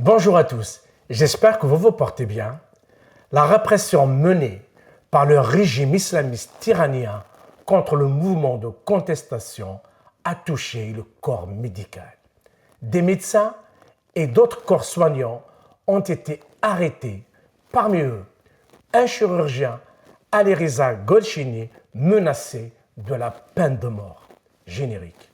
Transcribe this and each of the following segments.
Bonjour à tous, j'espère que vous vous portez bien. La répression menée par le régime islamiste tyrannien contre le mouvement de contestation a touché le corps médical. Des médecins et d'autres corps soignants ont été arrêtés. Parmi eux, un chirurgien, Alireza Golshini, menacé de la peine de mort. Générique.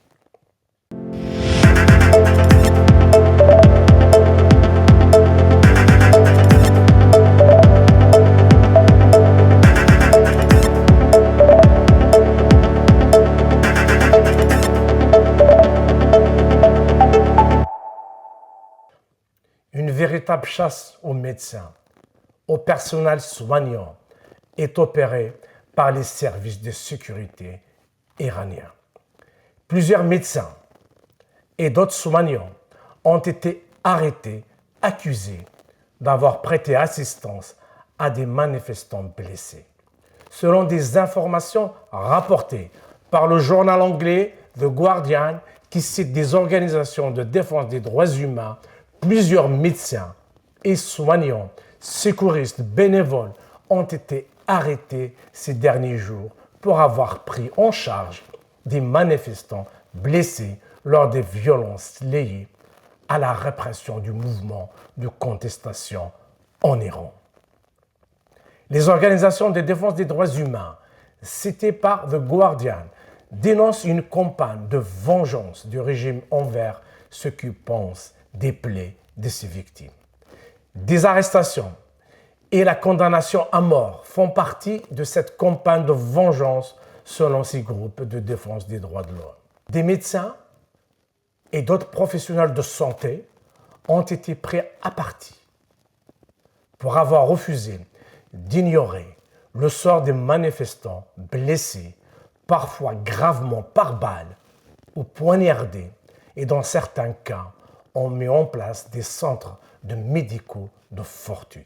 Une véritable chasse aux médecins, au personnel soignant est opérée par les services de sécurité iraniens. Plusieurs médecins et d'autres soignants ont été arrêtés, accusés d'avoir prêté assistance à des manifestants blessés. Selon des informations rapportées par le journal anglais The Guardian, qui cite des organisations de défense des droits humains, plusieurs médecins et soignants, secouristes, bénévoles ont été arrêtés ces derniers jours pour avoir pris en charge des manifestants blessés lors des violences liées à la répression du mouvement de contestation en Iran. Les organisations de défense des droits humains, citées par The Guardian, dénoncent une campagne de vengeance du régime envers ceux qui pensent des plaies de ses victimes. Des arrestations et la condamnation à mort font partie de cette campagne de vengeance selon ces groupes de défense des droits de l'homme. Des médecins et d'autres professionnels de santé ont été pris à partie pour avoir refusé d'ignorer le sort des manifestants blessés, parfois gravement par balle ou poignardés, et dans certains cas, ont mis en place des centres médicaux de fortune.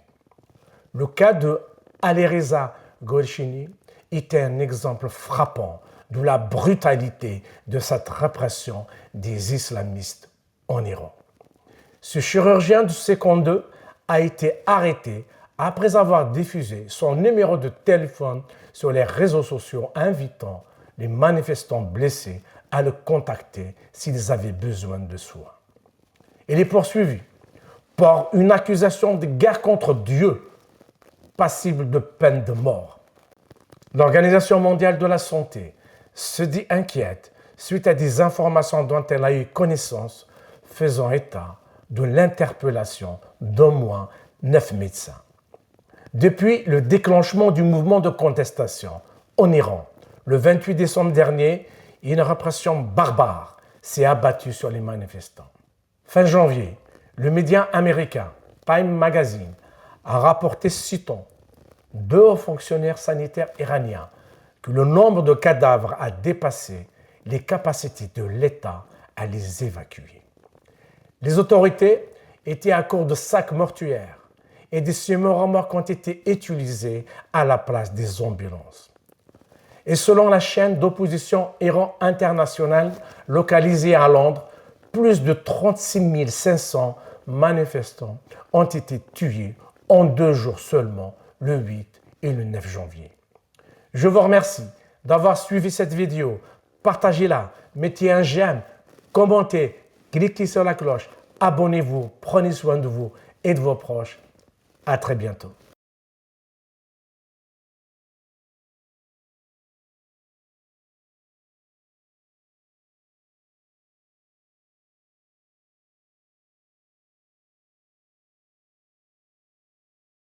Le cas de Alireza Golshini était un exemple frappant de la brutalité de cette répression des islamistes en Iran. Ce chirurgien de 52 a été arrêté après avoir diffusé son numéro de téléphone sur les réseaux sociaux invitant les manifestants blessés à le contacter s'ils avaient besoin de soins. Il est poursuivi pour une accusation de guerre contre Dieu, passible de peine de mort. L'Organisation mondiale de la santé se dit inquiète suite à des informations dont elle a eu connaissance faisant état de l'interpellation d'au moins 9 médecins. Depuis le déclenchement du mouvement de contestation en Iran, le 28 décembre dernier, une répression barbare s'est abattue sur les manifestants. Fin janvier, le média américain Time Magazine a rapporté, citant 2 hauts fonctionnaires sanitaires iraniens, que le nombre de cadavres a dépassé les capacités de l'État à les évacuer. Les autorités étaient à court de sacs mortuaires et des semi-remorques ont été utilisés à la place des ambulances. Et selon la chaîne d'opposition Iran International localisée à Londres, plus de 36 500 manifestants ont été tués en 2 jours seulement, le 8 et le 9 janvier. Je vous remercie d'avoir suivi cette vidéo. Partagez-la, mettez un j'aime, commentez, cliquez sur la cloche, abonnez-vous, prenez soin de vous et de vos proches. À très bientôt.